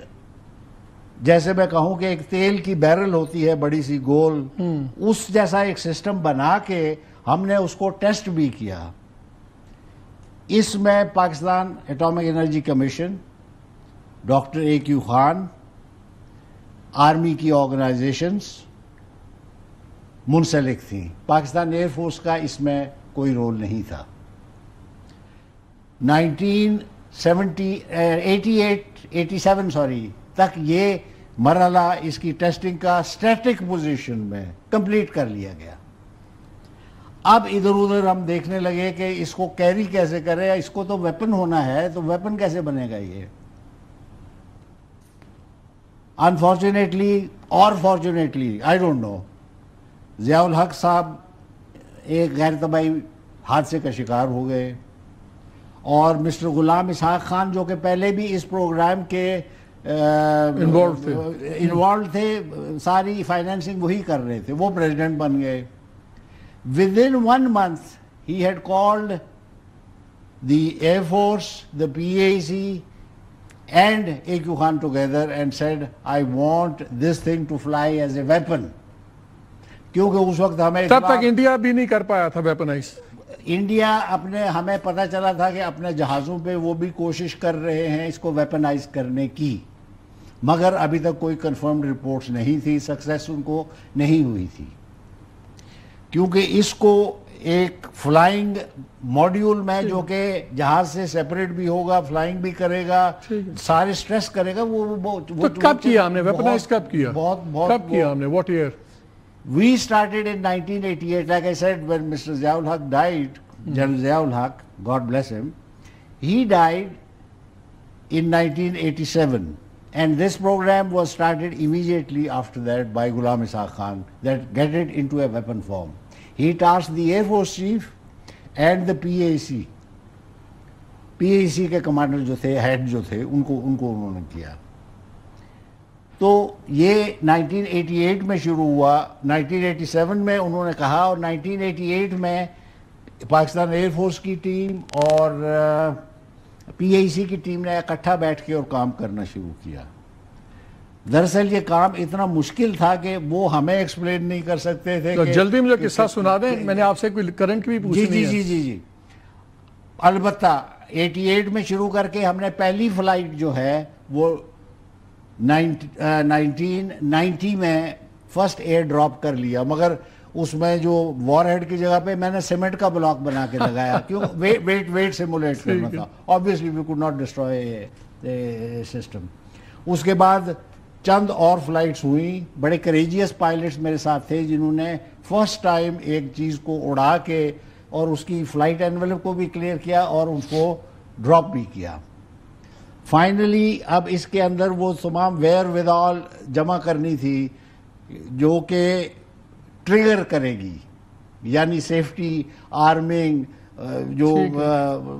جیسے میں کہوں کہ ایک تیل کی بیرل ہوتی ہے بڑی سی گول, اس جیسا ایک سسٹم بنا کے ہم نے اس کو ٹیسٹ بھی کیا. اس میں Pakistan atomic energy commission, doctor A Q Khan, army کی آرگنائزیشنز منسلک تھیں. پاکستان ایئر فورس کا اس میں کوئی رول نہیں تھا. 1987 تک یہ مرحلہ اس کی ٹیسٹنگ کا اسٹیٹک پوزیشن میں کمپلیٹ کر لیا گیا. اب ادھر ادھر ہم دیکھنے لگے کہ اس کو کیری کیسے کرے, اس کو تو ویپن ہونا ہے, تو ویپن کیسے بنے گا یہ. انفارچونیٹلی اور fortunately I don't know, Zia ul-Haq صاحب ایک غیر طبعی حادثے کا شکار ہو گئے, اور مسٹر غلام اسحاق خان جو کہ پہلے بھی اس پروگرام کے انوالو تھے, ساری فائنینسنگ وہی کر رہے تھے, وہ پریزیڈنٹ بن گئے. Within 1 month he had called the Air Force, the PAC and A.Q. Khan together and said, I want this thing to fly as a weapon. کیونکہ اس وقت ہمیں تب تک انڈیا بھی نہیں کر پایا تھا ویپنائز. انڈیا ہمیں پتہ چلا تھا کہ اپنے جہازوں پہ وہ بھی کوشش کر رہے ہیں اس کو ویپنائز کرنے کی, مگر ابھی تک کوئی کنفرمڈ رپورٹس نہیں تھی, سکسیس ان کو نہیں ہوئی تھی. کیونکہ اس کو ایک فلائنگ ماڈیول میں جو کہ جہاز سے سیپریٹ بھی ہوگا, فلائنگ بھی کرے گا, سارے سٹریس کرے گا, وہ کب کیا ہم نے ویپنائز, کب کیا, کب کیا ہم نے, what year? We started in 1988. Like I said, when Mr. Zia ul Haq died, General Zia ul Haq, God bless him, he died in 1987. And this program was started immediately after that by Ghulam Ishaq Khan, that get it into a weapon form. He tasked the Air Force Chief and the PAC. PAC کے commander جو تھے, head جو تھے, ان کو انہوں نے کیا. تو یہ 1988 میں شروع ہوا. 1987 میں انہوں نے کہا, اور 1988 میں پاکستان ایئر فورس کی ٹیم اور PAC کی ٹیم نے اکٹھا بیٹھ کے اور کام کرنا شروع کیا. دراصل یہ کام اتنا مشکل تھا کہ وہ ہمیں ایکسپلین نہیں کر سکتے تھے. جلدی مجھے قصہ سنا دیں, میں نے آپ سے کوئی کرنٹ بھی پوچھنی ہے. جی. البتہ 88 میں شروع کر کے ہم نے پہلی فلائٹ جو ہے وہ 1990 میں فرسٹ ایئر ڈراپ کر لیا, مگر اس میں جو وار ہیڈ کی جگہ پہ میں نے سیمنٹ کا بلاک بنا کے لگایا, کیوں ویٹ سیمولیٹ کرنا تھا. obviously we could not destroy the system. اس کے بعد چند اور فلائٹس ہوئیں. بڑے کریجیس پائلٹس میرے ساتھ تھے جنہوں نے فرسٹ ٹائم ایک چیز کو اڑا کے اور اس کی فلائٹ انویلپ کو بھی کلیئر کیا اور اس کو ڈراپ بھی کیا. فائنلی اب اس کے اندر وہ تمام ویئر ود آل جمع کرنی تھی جو کہ ٹریگر کرے گی, یعنی سیفٹی, آرمنگ, جو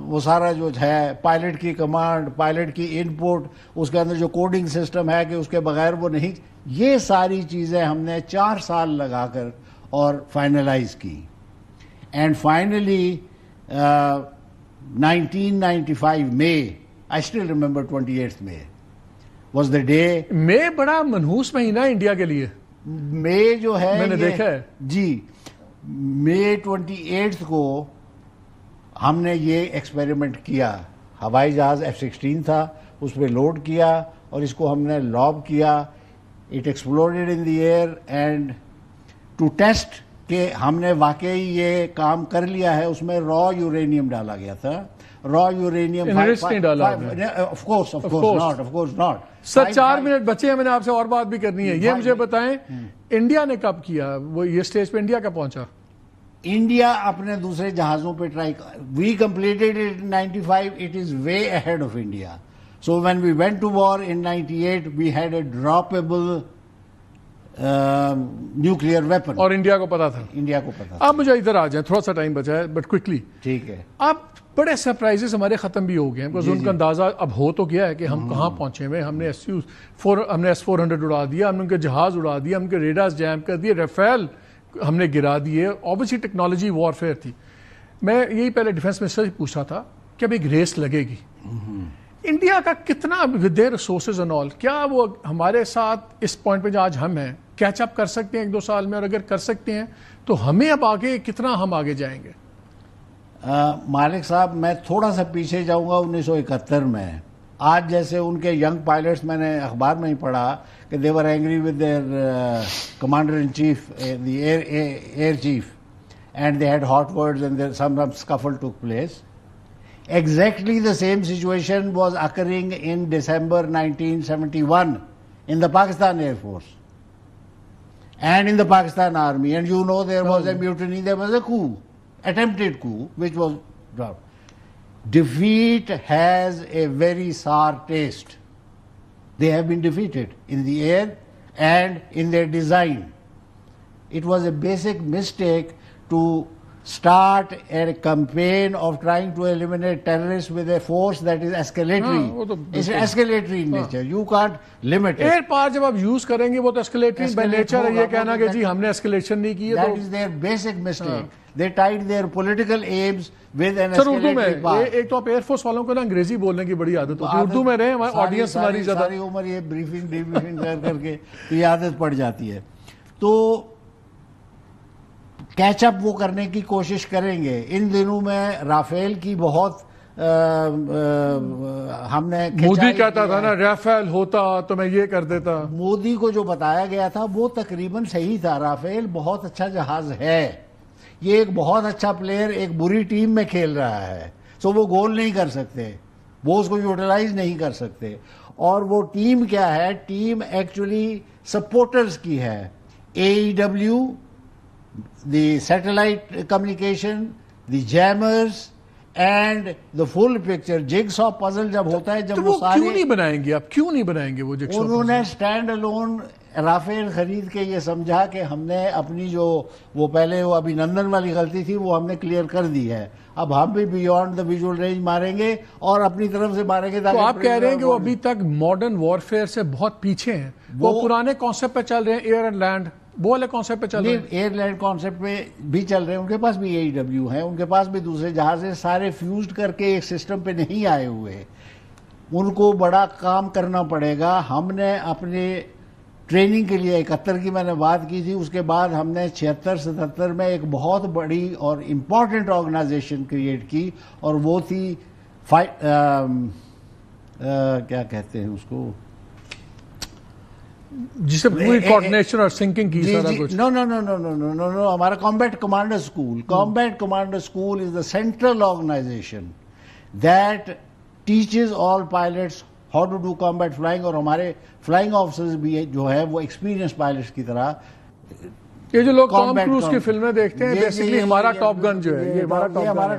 وہ سارا جو ہے, پائلٹ کی کمانڈ, پائلٹ کی ان پٹ, اس کے اندر جو کوڈنگ سسٹم ہے کہ اس کے بغیر وہ نہیں. یہ ساری چیزیں ہم نے 4 سال لگا کر اور فائنلائز کی. And finally 1995 May, I still remember 28th May was the day. مئی بڑا منحوس مہینہ انڈیا کے لیے. مئی جو ہے میں نے دیکھا ہے جی, مئی 28 کو ہم نے یہ ایکسپیریمنٹ کیا. ہوائی جہاز F-16 تھا, اس پہ لوڈ کیا اور اس کو ہم نے لاب کیا. It exploded in the air and to test کہ ہم نے واقعی یہ کام کر لیا ہے. اس میں را یورینیم ڈالا گیا تھا. را uranium of course not. Sir 4 minute بچے ہیں, میں نے آپ سے اور بات بھی کرنی ہے. یہ مجھے بتائیں انڈیا نے کب کیا, وہ یہ سٹیج پہ انڈیا کب پہنچا؟ انڈیا اپنے دوسرے جہازوں پہ try, we completed it in 95. It is way ahead of India. So when we went to war in 98 we had a droppable nuclear weapon. اور انڈیا کو پتا تھا. انڈیا کو پتا تھا. آپ مجھے ادھر آ جائیں, تھوڑا سا ٹائم بچا ہے بٹ کوئکلی. ٹھیک ہے. آپ بڑے سرپرائزز ہمارے ختم بھی ہو گئے ہیں, بیکاز ان کا اندازہ اب ہو تو گیا ہے کہ ہم کہاں پہنچے ہوئے. ہم نے S-400 اڑا دیا, ہم نے ان کے جہاز اڑا دیا, ہم ان کے ریڈارز جیم کر دیے, ریفیل ہم نے گرا دیے. اوبویسلی ٹیکنالوجی وارفیئر تھی. میں یہی پہلے ڈیفنس منسٹر سے پوچھا تھا کہ اب ایک ریس لگے گی, انڈیا کا کتنا with their resources and all, کیا وہ ہمارے ساتھ اس پوائنٹ پہ جو آج ہم ہیں کیچ اپ کر سکتے ہیں 1-2 سال میں؟ اور اگر کر سکتے ہیں تو ہمیں اب آگے کتنا ہم آگے جائیں گے؟ مالک صاحب, میں تھوڑا سا پیچھے جاؤں گا 1971 میں. آج جیسے ان کے ینگ پائلٹس, میں نے اخبار میں ہی پڑھا کہ they were angry with their commander in chief, the air chief, and they had hot words and some scuffle took place. Exactly the same situation was occurring in December 1971 in the Pakistan Air Force and in the Pakistan Army. And you know there was a mutiny, there was a coup, attempted coup, which was dropped. Defeat has a very sour taste. They have been defeated in the air and in their design. It was a basic mistake to start a campaign of trying to eliminate terrorists with a force that is escalatory. It's escalatory in nature. You can't limit it. Air power جب آپ use کریں گے وہ تو اسکلیٹری by nature ہے. یہ کہنا کہ جی ہم نے اسکلیشن نہیں کی ہے, That is their basic mistake. They tied their political aims with an سر اردو میں escalatory power. ایک تو آپ ایئر فورس والوں کو نا انگریزی بولنے کی بڑی عادت ہوتی ہے. اردو میں رہے, ہماری آڈینس ہماری زیادہ. ساری عمر یہ بریفنگ کر کے تو یہ عادت پڑ جاتی ہے. تو کیچ اپ وہ کرنے کی کوشش کریں گے. ان دنوں میں رافیل کی بہت ہم نے مودی کہتا تھا نا رافیل ہوتا تو میں یہ کر دیتا. مودی کو جو بتایا گیا تھا وہ تقریباً صحیح تھا. رافیل بہت اچھا جہاز ہے, یہ ایک بہت اچھا پلیئر ایک بری ٹیم میں کھیل رہا ہے, سو وہ گول نہیں کر سکتے, وہ اس کو یوٹیلائز نہیں کر سکتے. اور وہ ٹیم کیا ہے, ٹیم ایکچولی سپورٹرز کی ہے. AEW, the satellite communication, the jammers and the full picture, jigsaw puzzle جب ہوتا ہے, جب وہ سارے کیوں نہیں بنائیں گے آپ, کیوں نہیں بنائیں گے وہ جگساw puzzle؟ انہوں نے اسٹینڈ الون رافیل خرید کے یہ سمجھا کہ ہم نے اپنی جو وہ پہلے وہ ابھی نندن والی غلطی تھی وہ ہم نے کلیئر کر دی ہے. اب ہم بھی بیونڈ دا ویژول رینج ماریں گے اور اپنی طرف سے ماریں گے. تو آپ کہہ رہے ہیں کہ وہ ابھی تک ماڈرن وارفیئر سے بہت پیچھے ہیں, وہ پرانے کانسیپٹ پہ چل رہے ہیں, ایئر اینڈ لینڈ وہ والے کانسیپٹ پہ چل رہے ہیں. ایئر لینڈ کانسیپٹ پہ بھی چل رہے ہیں, ان کے پاس بھی AEW ہیں, ان کے پاس بھی دوسرے جہاز ہیں, سارے فیوزڈ کر کے ایک سسٹم پہ نہیں آئے ہوئے. ان کو بڑا کام کرنا پڑے گا. ہم نے اپنے ٹریننگ کے لیے 71 کی میں نے بات کی تھی, اس کے بعد ہم نے 76-77 میں ایک بہت بڑی اور امپورٹنٹ آرگنائزیشن کریٹ کی, اور وہ تھی کیا کہتے ہیں اس کو, جس سے پوری کوارڈینیشن اور سنکنگ کی سارا کچھ. نو ہمارا combat commander school. Combat commander school is the central organisation that teaches all pilots how to do combat flying, اور ہمارے فلائنگ آفیسرز بھی جو ہے وہ ایکسپیرینس پائلٹس کی طرح. یہ جو لوگ ٹام کروز کی فلمیں دیکھتے ہیں, بیسیکلی ہمارا ٹاپ گن جو ہے, یہ ہمارا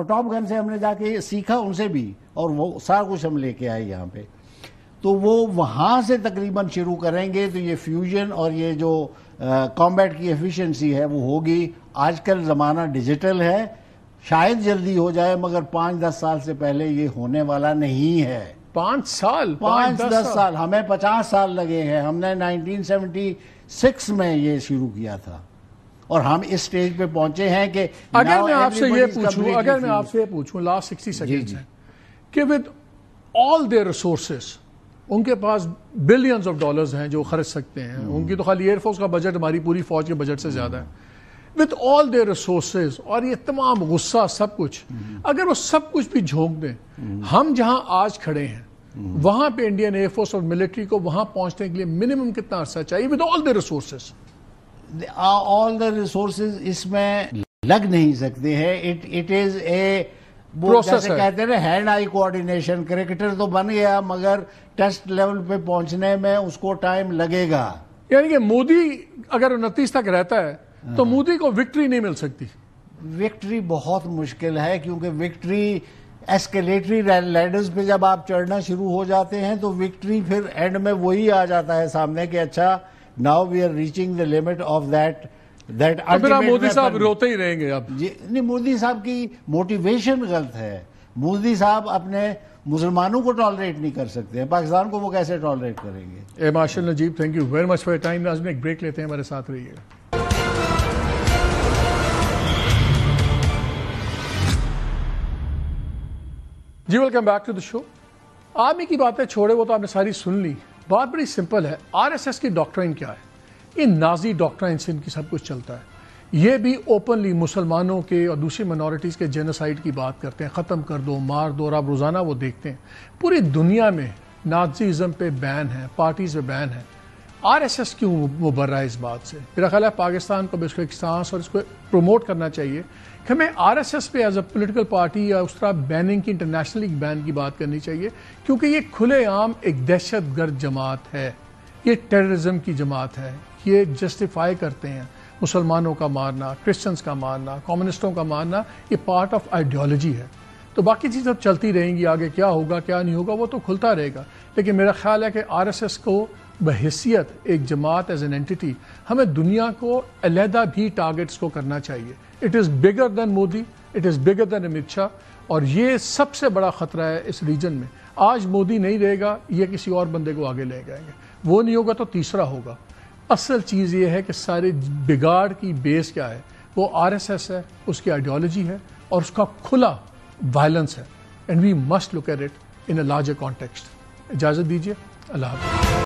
ٹاپ گن سے ہم نے جا کے سیکھا ان سے بھی, اور وہ سارا کچھ ہم لے کے آئے یہاں پہ. تو وہ وہاں سے تقریباً شروع کریں گے تو یہ فیوژن اور یہ جو کامبیٹ کی ایفیشنسی ہے وہ ہوگی. آج کل زمانہ ڈیجیٹل ہے, شاید جلدی ہو جائے, مگر 5-10 سال سے پہلے یہ ہونے والا نہیں ہے. 5 سال 5-10 سال, ہمیں 50 سال لگے ہیں. ہم نے 1976 میں یہ شروع کیا تھا, اور ہم اس سٹیج پہ پہنچے ہیں کہ اگر میں آپ سے یہ پوچھوں لاسٹ 60 سیکنڈز ہیں کہ ود آل دیئر ریسورسز, ان کے پاس بلینز آف ڈالرز ہیں جو خرچ سکتے ہیں, ان کی تو خالی ایئر فورس کا بجٹ ہماری پوری فوج کے بجٹ سے زیادہ ہے, وتھ آل دیئر ریسورسز, اور یہ تمام غصہ سب کچھ, اگر وہ سب کچھ بھی جھونک دیں, ہم جہاں آج کھڑے ہیں وہاں پہ انڈین ایئر فورس اور ملٹری کو وہاں پہنچنے کے لیے منیمم کتنا عرصہ چاہیے with all their resources? All the resources اس میں لگ نہیں سکتے ہیں. اٹ از اے جیسے کہتے ہیں نا ہینڈ آئی کوآرڈینیشن. کرکٹر تو بن گیا مگر ٹیسٹ لیول پہ پہنچنے میں اس کو ٹائم لگے گا. یعنی کہ مودی اگر 29 تک رہتا ہے تو مودی کو وکٹری نہیں مل سکتی. وکٹری بہت مشکل ہے, کیونکہ وکٹری ایسکیلیٹری لیڈرز پہ جب آپ چڑھنا شروع ہو جاتے ہیں تو وکٹری پھر اینڈ میں وہی آ جاتا ہے سامنے کہ اچھا now we are reaching the limit of that تو پھر آپ ultimate مودی صاحب weapon. روتے ہی رہیں گے اب. نہیں، مودی صاحب کی موٹیویشن غلط ہے. مودی صاحب اپنے مسلمانوں کو ٹالریٹ نہیں کر سکتے ہیں، پاکستان کو وہ کیسے ٹالریٹ کریں گے؟ Air marshal Najeeb, thank you very much for your time. ناظرین ایک بریک لیتے ہیں، ہمارے ساتھ رہیے گا. جی welcome back to the show. Army کی باتیں چھوڑے، وہ تو آپ نے ساری سن لی. بات بڑی سمپل ہے. آر ایس ایس کی ڈاکٹرائن کیا ہے؟ یہ نازی ڈاکٹرائن سے ان کی سب کچھ چلتا ہے. یہ بھی اوپنلی مسلمانوں کے اور دوسری منورٹیز کے جینوسائیڈ کی بات کرتے ہیں، ختم کر دو، مار دو، اور آپ روزانہ وہ دیکھتے ہیں. پوری دنیا میں نازیزم پہ بین ہے، پارٹیز پہ بین ہے. آر ایس ایس کیوں مبرہ ہے اس بات سے؟ میرا خیال ہے پاکستان کو بھی اس کو ایک سانس اور اس کو پروموٹ کرنا چاہیے کہ ہمیں آر ایس ایس پہ ایز اے پولیٹیکل پارٹی یا اس طرح بیننگ کی، انٹرنیشنلی بین کی بات کرنی چاہیے، کیونکہ یہ کھلے عام ایک دہشت گرد جماعت ہے، یہ ٹیررزم کی جماعت ہے. یہ جسٹیفائی کرتے ہیں مسلمانوں کا مارنا، کرسچنز کا مارنا، کمیونسٹوں کا مارنا. یہ پارٹ آف آئیڈیالوجی ہے. تو باقی چیزیں چلتی رہیں گی، آگے کیا ہوگا کیا نہیں ہوگا وہ تو کھلتا رہے گا. لیکن میرا خیال ہے کہ آر ایس ایس کو بحیثیت ایک جماعت ایز این اینٹی ہمیں دنیا کو علیحدہ بھی ٹارگٹس کو کرنا چاہیے. It is bigger than Modi, it is bigger than Amit Shah, اور یہ سب سے بڑا خطرہ ہے اس ریجن میں. آج مودی نہیں رہے گا، یہ کسی اور بندے کو آگے لے جائیں گے. وہ نہیں ہوگا تو تیسرا ہوگا. اصل چیز یہ ہے کہ سارے بگاڑ کی بیس کیا ہے؟ وہ آر ایس ایس ہے، اس کی آئیڈیالوجی ہے اور اس کا کھلا وائلنس ہے. And we must look at it in a larger context. اجازت دیجیے، اللہ حافظ.